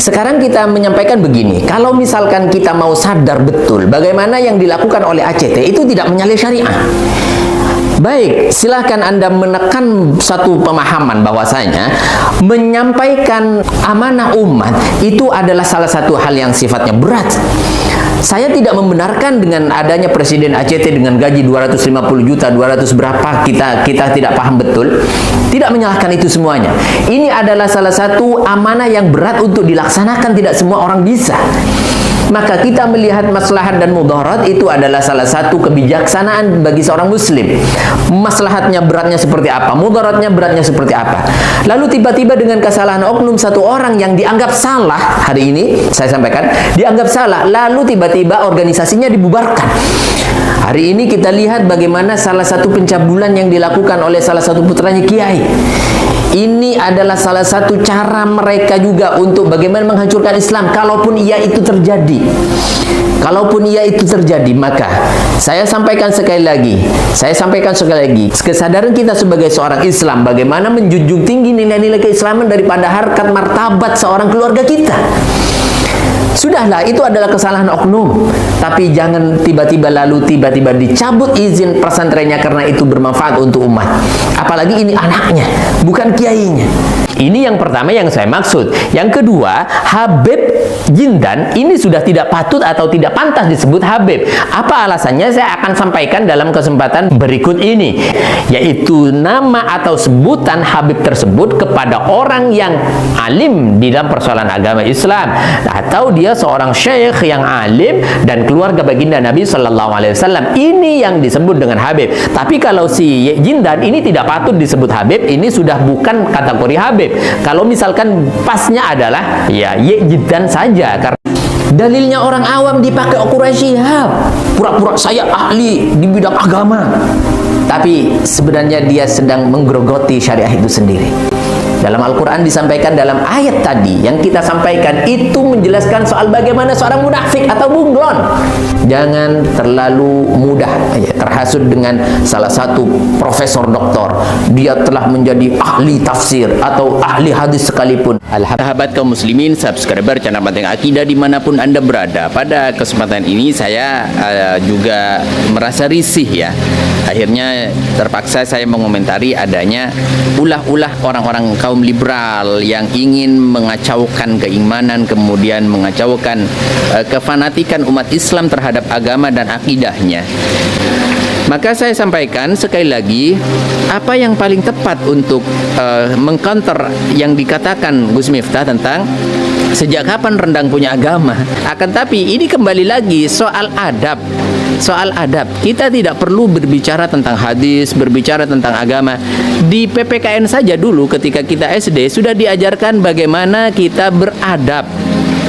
Sekarang kita menyampaikan begini, kalau misalkan kita mau sadar betul bagaimana yang dilakukan oleh ACT itu tidak menyalahi syariah. Baik, silahkan Anda menekan satu pemahaman bahwasanya menyampaikan amanah umat itu adalah salah satu hal yang sifatnya berat. Saya tidak membenarkan dengan adanya Presiden ACT dengan gaji 250 juta, 200 berapa, kita tidak paham betul. Tidak menyalahkan itu semuanya. Ini adalah salah satu amanah yang berat untuk dilaksanakan, tidak semua orang bisa. Maka kita melihat maslahat dan mudarat itu adalah salah satu kebijaksanaan bagi seorang muslim. Maslahatnya beratnya seperti apa, mudaratnya beratnya seperti apa. Lalu tiba-tiba dengan kesalahan oknum satu orang yang dianggap salah, hari ini saya sampaikan, dianggap salah, lalu tiba-tiba organisasinya dibubarkan. Hari ini kita lihat bagaimana salah satu pencabulan yang dilakukan oleh salah satu putranya Kiai. Ini adalah salah satu cara mereka juga untuk bagaimana menghancurkan Islam. Kalaupun ia itu terjadi, maka saya sampaikan sekali lagi, kesadaran kita sebagai seorang Islam, bagaimana menjunjung tinggi nilai-nilai keislaman daripada harkat martabat seorang keluarga kita. Sudahlah, itu adalah kesalahan oknum. Tapi jangan tiba-tiba dicabut izin pesantrennya karena itu bermanfaat untuk umat. Apalagi ini anaknya, bukan kiainya. Ini yang pertama yang saya maksud. Yang kedua, Habib Jindan ini sudah tidak patut atau tidak pantas disebut Habib. Apa alasannya? Saya akan sampaikan dalam kesempatan berikut ini, yaitu nama atau sebutan Habib tersebut kepada orang yang alim di dalam persoalan agama Islam, atau dia seorang syekh yang alim dan keluarga baginda Nabi Sallallahu Alaihi Wasallam. Ini yang disebut dengan Habib. Tapi kalau si Jindan ini tidak patut disebut Habib, ini sudah bukan kategori Habib. Kalau misalkan pasnya adalah ya Jindan saja, karena dalilnya orang awam dipakai ukuran Syihab, pura-pura saya ahli di bidang agama, tapi sebenarnya dia sedang menggerogoti syariah itu sendiri. Dalam Al-Quran disampaikan dalam ayat tadi yang kita sampaikan itu menjelaskan soal bagaimana seorang munafik atau bunglon. Jangan terlalu mudah terhasut dengan salah satu profesor doktor. Dia telah menjadi ahli tafsir atau ahli hadis sekalipun. Sahabat kaum muslimin, subscriber channel Banteng Akidah dimanapun Anda berada. Pada kesempatan ini saya juga merasa risih ya. Akhirnya terpaksa saya mengomentari adanya ulah-ulah orang-orang kaum liberal yang ingin mengacaukan keimanan, kemudian mengacaukan kefanatikan umat Islam terhadap agama dan akidahnya. Maka saya sampaikan sekali lagi, apa yang paling tepat untuk mengcounter yang dikatakan Gus Miftah tentang sejak kapan rendang punya agama. Akan tapi ini kembali lagi soal adab. Soal adab, kita tidak perlu berbicara tentang hadis, berbicara tentang agama. Di PPKN saja dulu ketika kita SD sudah diajarkan bagaimana kita beradab,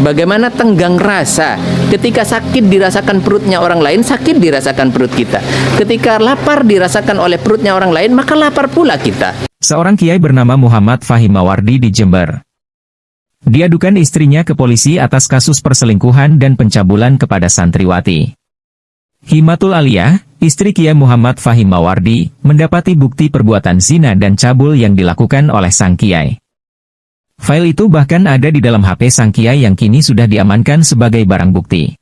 bagaimana tenggang rasa. Ketika sakit dirasakan perutnya orang lain, sakit dirasakan perut kita. Ketika lapar dirasakan oleh perutnya orang lain, maka lapar pula kita. Seorang kiai bernama Muhammad Fahim Mawardi di Jember diadukan istrinya ke polisi atas kasus perselingkuhan dan pencabulan kepada santriwati. Himatul Aliyah, istri Kiai Muhammad Fahim Mawardi, mendapati bukti perbuatan zina dan cabul yang dilakukan oleh sang kiai. File itu bahkan ada di dalam HP sang kiai yang kini sudah diamankan sebagai barang bukti.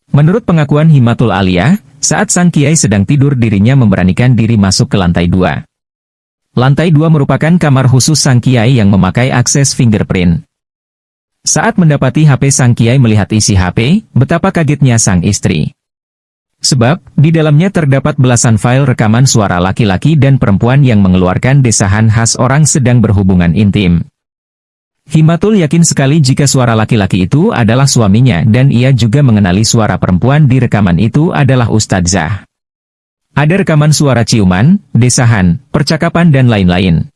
Menurut pengakuan Himatul Aliyah, saat sang kiai sedang tidur dirinya memberanikan diri masuk ke lantai 2. Lantai 2 merupakan kamar khusus sang kiai yang memakai akses fingerprint. Saat mendapati HP sang kiai melihat isi HP, betapa kagetnya sang istri. Sebab, di dalamnya terdapat belasan file rekaman suara laki-laki dan perempuan yang mengeluarkan desahan khas orang sedang berhubungan intim. Himatul yakin sekali jika suara laki-laki itu adalah suaminya dan ia juga mengenali suara perempuan di rekaman itu adalah Ustadzah. Ada rekaman suara ciuman, desahan, percakapan dan lain-lain.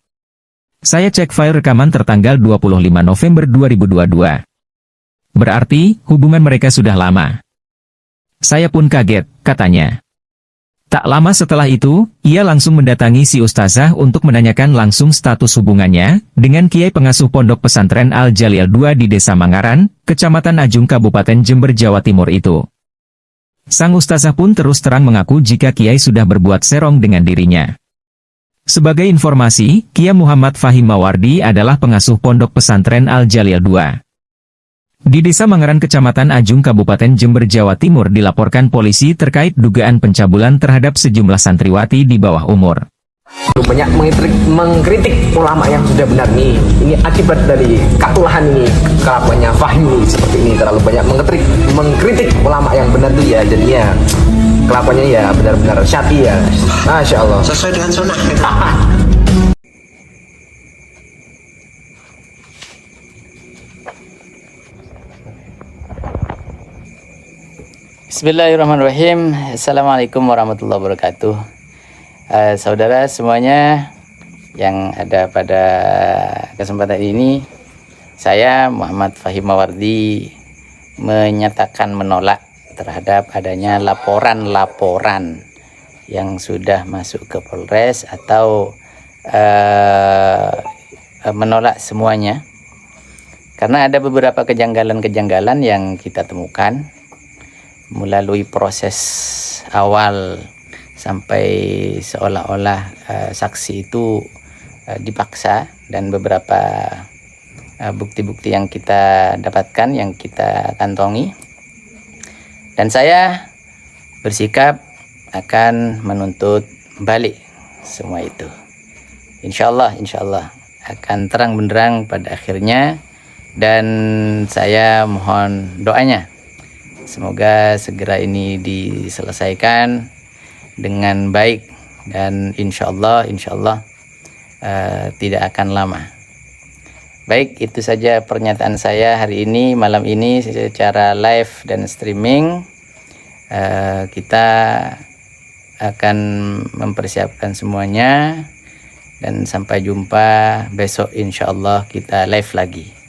Saya cek file rekaman tertanggal 25 November 2022. Berarti, hubungan mereka sudah lama. Saya pun kaget, katanya. Tak lama setelah itu, ia langsung mendatangi si Ustazah untuk menanyakan langsung status hubungannya dengan kiai pengasuh pondok pesantren Al-Jalil 2 di Desa Mangaran, Kecamatan Ajung Kabupaten Jember, Jawa Timur itu. Sang Ustazah pun terus terang mengaku jika kiai sudah berbuat serong dengan dirinya. Sebagai informasi, Kiai Muhammad Fahim Mawardi adalah pengasuh pondok pesantren Al-Jalil 2. Di Desa Mangeran, Kecamatan Ajung, Kabupaten Jember, Jawa Timur dilaporkan polisi terkait dugaan pencabulan terhadap sejumlah santriwati di bawah umur. Banyak mengkritik ulama yang sudah benar nih. Ini akibat dari katulahan ini, kelakuannya Fahim ini seperti ini, terlalu banyak mengkritik ulama yang benar tuh ya, jadinya kelakuannya ya benar-benar syati ya. Masya Allah. Sesuai dengan sunnah. Bismillahirrahmanirrahim. Assalamualaikum warahmatullahi wabarakatuh. Saudara semuanya yang ada pada kesempatan ini, saya Muhammad Fahim Mawardi menyatakan menolak terhadap adanya laporan-laporan yang sudah masuk ke Polres atau menolak semuanya, karena ada beberapa kejanggalan-kejanggalan yang kita temukan melalui proses awal sampai seolah-olah saksi itu dipaksa, dan beberapa bukti-bukti yang kita dapatkan, yang kita kantongi, dan saya bersikap akan menuntut balik semua itu. Insya Allah akan terang benderang pada akhirnya, dan saya mohon doanya semoga segera ini diselesaikan dengan baik, dan insya Allah tidak akan lama. Baik, itu saja pernyataan saya hari ini, malam ini secara live dan streaming. Kita akan mempersiapkan semuanya, dan sampai jumpa besok, insya Allah kita live lagi.